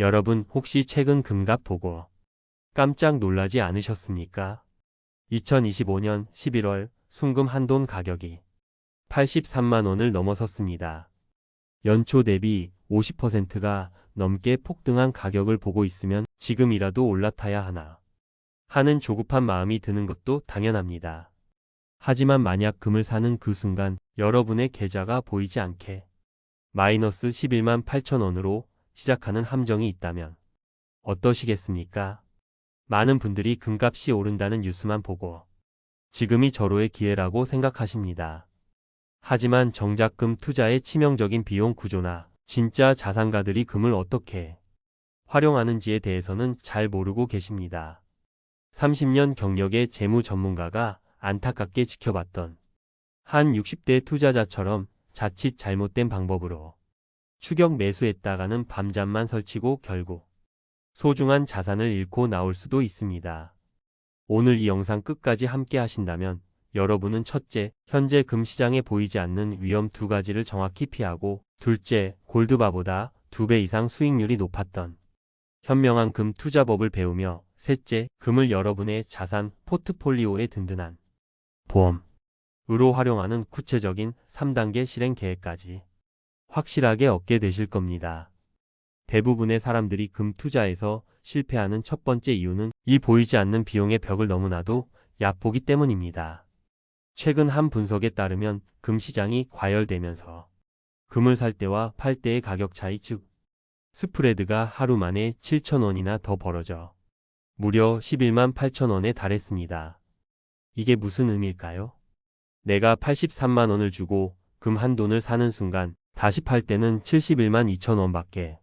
여러분 혹시 최근 금값 보고 깜짝 놀라지 않으셨습니까? 2025년 11월 순금 한돈 가격이 83만 원을 넘어섰습니다. 연초 대비 50%가 넘게 폭등한 가격을 보고 있으면 지금이라도 올라타야 하나 하는 조급한 마음이 드는 것도 당연합니다. 하지만 만약 금을 사는 그 순간 여러분의 계좌가 보이지 않게 마이너스 11만 8천 원으로 시작하는 함정이 있다면 어떠시겠습니까? 많은 분들이 금값이 오른다는 뉴스만 보고 지금이 절호의 기회라고 생각하십니다. 하지만 정작 금 투자의 치명적인 비용 구조나 진짜 자산가들이 금을 어떻게 활용하는지에 대해서는 잘 모르고 계십니다. 30년 경력의 재무 전문가가 안타깝게 지켜봤던 한 60대 투자자처럼 자칫 잘못된 방법으로 추격 매수했다가는 밤잠만 설치고 결국 소중한 자산을 잃고 나올 수도 있습니다. 오늘 이 영상 끝까지 함께 하신다면 여러분은 첫째, 현재 금 시장에 보이지 않는 위험 두 가지를 정확히 피하고 둘째, 골드바보다 2배 이상 수익률이 높았던 현명한 금 투자법을 배우며 셋째, 금을 여러분의 자산 포트폴리오의 든든한 보험으로 활용하는 구체적인 3단계 실행 계획까지 확실하게 얻게 되실 겁니다. 대부분의 사람들이 금 투자에서 실패하는 첫 번째 이유는 이 보이지 않는 비용의 벽을 너무나도 얕보기 때문입니다. 최근 한 분석에 따르면 금 시장이 과열되면서 금을 살 때와 팔 때의 가격 차이 즉 스프레드가 하루 만에 7,000원이나 더 벌어져 무려 11만 8천 원에 달했습니다. 이게 무슨 의미일까요? 내가 83만 원을 주고 금 한 돈을 사는 순간 다시 팔 때는 71만 2천 원밖에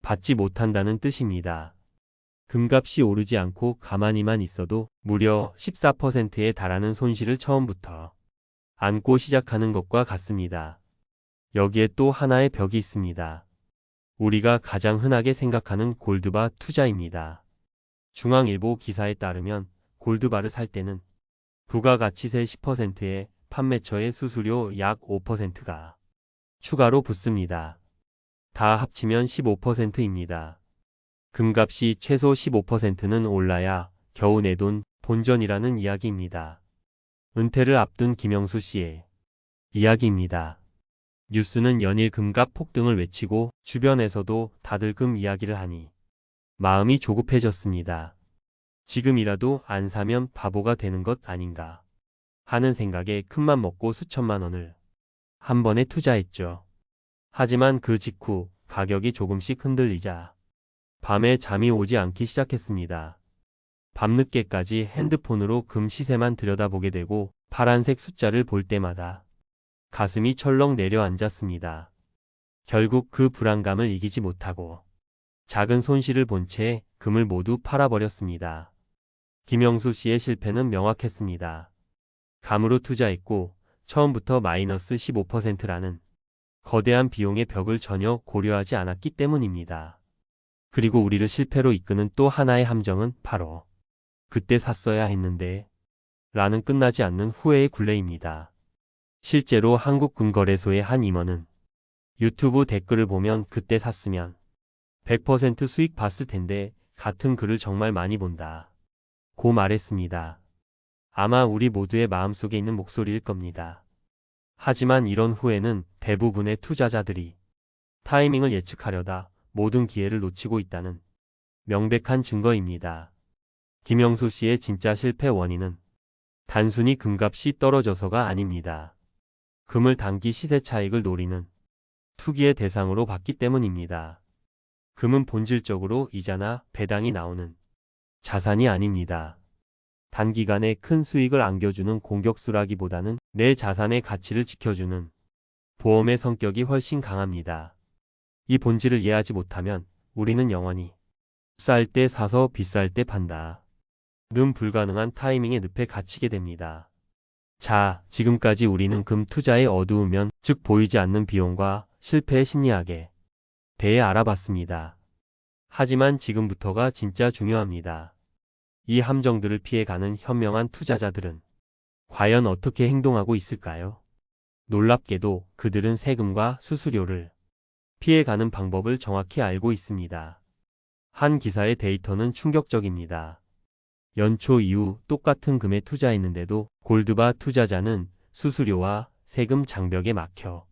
받지 못한다는 뜻입니다. 금값이 오르지 않고 가만히만 있어도 무려 14%에 달하는 손실을 처음부터 안고 시작하는 것과 같습니다. 여기에 또 하나의 벽이 있습니다. 우리가 가장 흔하게 생각하는 골드바 투자입니다. 중앙일보 기사에 따르면 골드바를 살 때는 부가가치세 10%에 판매처의 수수료 약 5%가 추가로 붙습니다. 다 합치면 15%입니다. 금값이 최소 15%는 올라야 겨우 내 돈 본전이라는 이야기입니다. 은퇴를 앞둔 김영수 씨의 이야기입니다. 뉴스는 연일 금값 폭등을 외치고 주변에서도 다들 금 이야기를 하니 마음이 조급해졌습니다. 지금이라도 안 사면 바보가 되는 것 아닌가 하는 생각에 큰맘 먹고 수천만 원을 한 번에 투자했죠. 하지만 그 직후 가격이 조금씩 흔들리자 밤에 잠이 오지 않기 시작했습니다. 밤늦게까지 핸드폰으로 금 시세만 들여다보게 되고 파란색 숫자를 볼 때마다 가슴이 철렁 내려앉았습니다. 결국 그 불안감을 이기지 못하고 작은 손실을 본 채 금을 모두 팔아버렸습니다. 김영수 씨의 실패는 명확했습니다. 감으로 투자했고 처음부터 마이너스 15%라는 거대한 비용의 벽을 전혀 고려하지 않았기 때문입니다. 그리고 우리를 실패로 이끄는 또 하나의 함정은 바로 그때 샀어야 했는데 라는 끝나지 않는 후회의 굴레입니다. 실제로 한국금거래소의 한 임원은 유튜브 댓글을 보면 그때 샀으면 100% 수익 봤을 텐데 같은 글을 정말 많이 본다 고 말했습니다. 아마 우리 모두의 마음속에 있는 목소리일 겁니다. 하지만 이런 후회는 대부분의 투자자들이 타이밍을 예측하려다 모든 기회를 놓치고 있다는 명백한 증거입니다. 김영수 씨의 진짜 실패 원인은 단순히 금값이 떨어져서가 아닙니다. 금을 단기 시세 차익을 노리는 투기의 대상으로 봤기 때문입니다. 금은 본질적으로 이자나 배당이 나오는 자산이 아닙니다. 단기간에 큰 수익을 안겨주는 공격수라기보다는 내 자산의 가치를 지켜주는 보험의 성격이 훨씬 강합니다. 이 본질을 이해하지 못하면 우리는 영원히 쌀 때 사서 비쌀 때 판다 는 불가능한 타이밍의 늪에 갇히게 됩니다. 자, 지금까지 우리는 금 투자의 어두운 면, 즉 보이지 않는 비용과 실패의 심리학에 대해 알아봤습니다. 하지만 지금부터가 진짜 중요합니다. 이 함정들을 피해가는 현명한 투자자들은 과연 어떻게 행동하고 있을까요? 놀랍게도 그들은 세금과 수수료를 피해가는 방법을 정확히 알고 있습니다. 한 기사의 데이터는 충격적입니다. 연초 이후 똑같은 금에 투자했는데도 골드바 투자자는 수수료와 세금 장벽에 막혀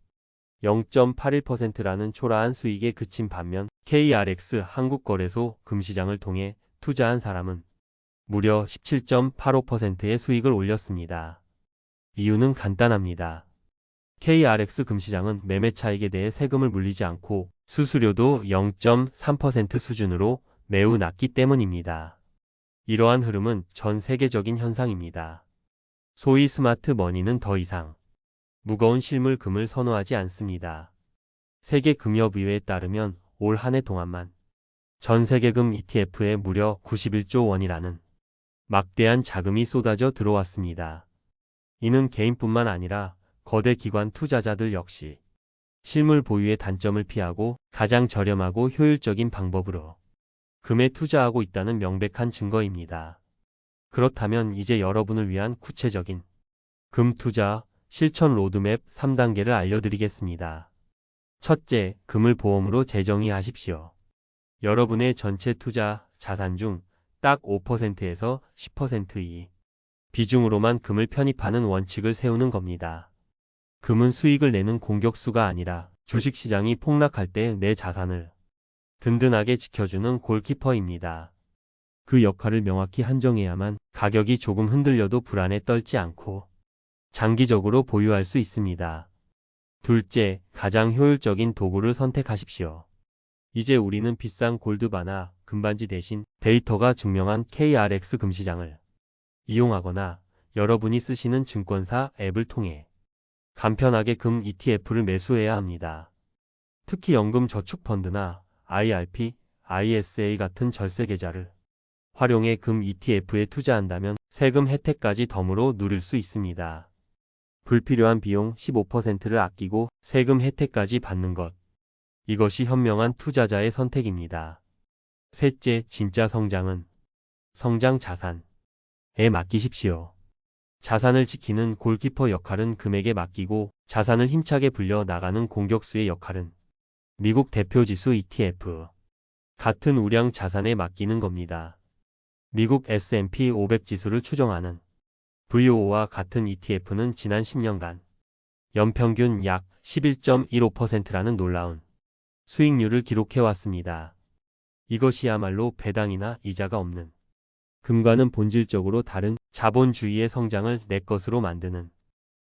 0.81%라는 초라한 수익에 그친 반면 KRX 한국거래소 금시장을 통해 투자한 사람은 무려 17.85%의 수익을 올렸습니다. 이유는 간단합니다. KRX 금시장은 매매 차익에 대해 세금을 물리지 않고 수수료도 0.3% 수준으로 매우 낮기 때문입니다. 이러한 흐름은 전 세계적인 현상입니다. 소위 스마트 머니는 더 이상 무거운 실물 금을 선호하지 않습니다. 세계금협의회에 따르면 올 한 해 동안만 전 세계금 ETF에 무려 91조 원이라는 막대한 자금이 쏟아져 들어왔습니다. 이는 개인뿐만 아니라 거대 기관 투자자들 역시 실물 보유의 단점을 피하고 가장 저렴하고 효율적인 방법으로 금에 투자하고 있다는 명백한 증거입니다. 그렇다면 이제 여러분을 위한 구체적인 금 투자 실천 로드맵 3단계를 알려드리겠습니다. 첫째, 금을 보험으로 재정의하십시오. 여러분의 전체 투자 자산 중 딱 5%에서 10%의 비중으로만 금을 편입하는 원칙을 세우는 겁니다. 금은 수익을 내는 공격수가 아니라 주식시장이 폭락할 때 내 자산을 든든하게 지켜주는 골키퍼입니다. 그 역할을 명확히 한정해야만 가격이 조금 흔들려도 불안에 떨지 않고 장기적으로 보유할 수 있습니다. 둘째, 가장 효율적인 도구를 선택하십시오. 이제 우리는 비싼 골드바나 금반지 대신 데이터가 증명한 KRX 금시장을 이용하거나 여러분이 쓰시는 증권사 앱을 통해 간편하게 금 ETF를 매수해야 합니다. 특히 연금저축펀드나 IRP, ISA 같은 절세계좌를 활용해 금 ETF에 투자한다면 세금 혜택까지 덤으로 누릴 수 있습니다. 불필요한 비용 15%를 아끼고 세금 혜택까지 받는 것. 이것이 현명한 투자자의 선택입니다. 셋째, 진짜 성장은 성장 자산에 맡기십시오. 자산을 지키는 골키퍼 역할은 금액에 맡기고 자산을 힘차게 불려 나가는 공격수의 역할은 미국 대표지수 ETF 같은 우량 자산에 맡기는 겁니다. 미국 S&P 500 지수를 추정하는 VOO와 같은 ETF는 지난 10년간 연평균 약 11.15%라는 놀라운 수익률을 기록해왔습니다. 이것이야말로 배당이나 이자가 없는 금과는 본질적으로 다른 자본주의의 성장을 내 것으로 만드는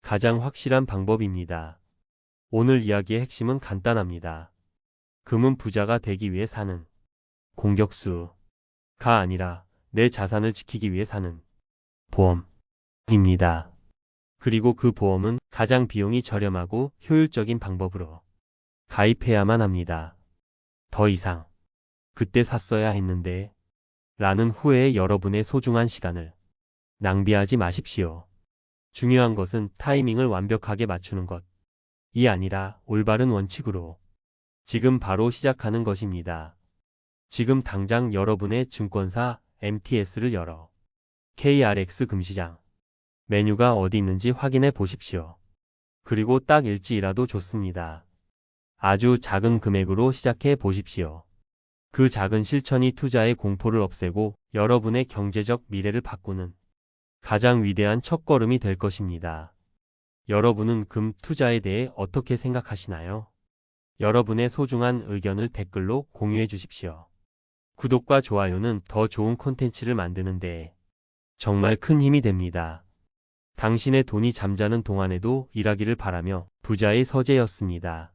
가장 확실한 방법입니다. 오늘 이야기의 핵심은 간단합니다. 금은 부자가 되기 위해 사는 공격수가 아니라 내 자산을 지키기 위해 사는 보험입니다. 그리고 그 보험은 가장 비용이 저렴하고 효율적인 방법으로 가입해야만 합니다. 더 이상 그때 샀어야 했는데 라는 후회에 여러분의 소중한 시간을 낭비하지 마십시오. 중요한 것은 타이밍을 완벽하게 맞추는 것이 아니라 올바른 원칙으로 지금 바로 시작하는 것입니다. 지금 당장 여러분의 증권사 MTS를 열어 KRX 금시장 메뉴가 어디 있는지 확인해 보십시오. 그리고 딱 일지이라도 좋습니다. 아주 작은 금액으로 시작해 보십시오. 그 작은 실천이 투자의 공포를 없애고 여러분의 경제적 미래를 바꾸는 가장 위대한 첫걸음이 될 것입니다. 여러분은 금 투자에 대해 어떻게 생각하시나요? 여러분의 소중한 의견을 댓글로 공유해 주십시오. 구독과 좋아요는 더 좋은 콘텐츠를 만드는 데 정말 큰 힘이 됩니다. 당신의 돈이 잠자는 동안에도 일하기를 바라며 부자의 서재였습니다.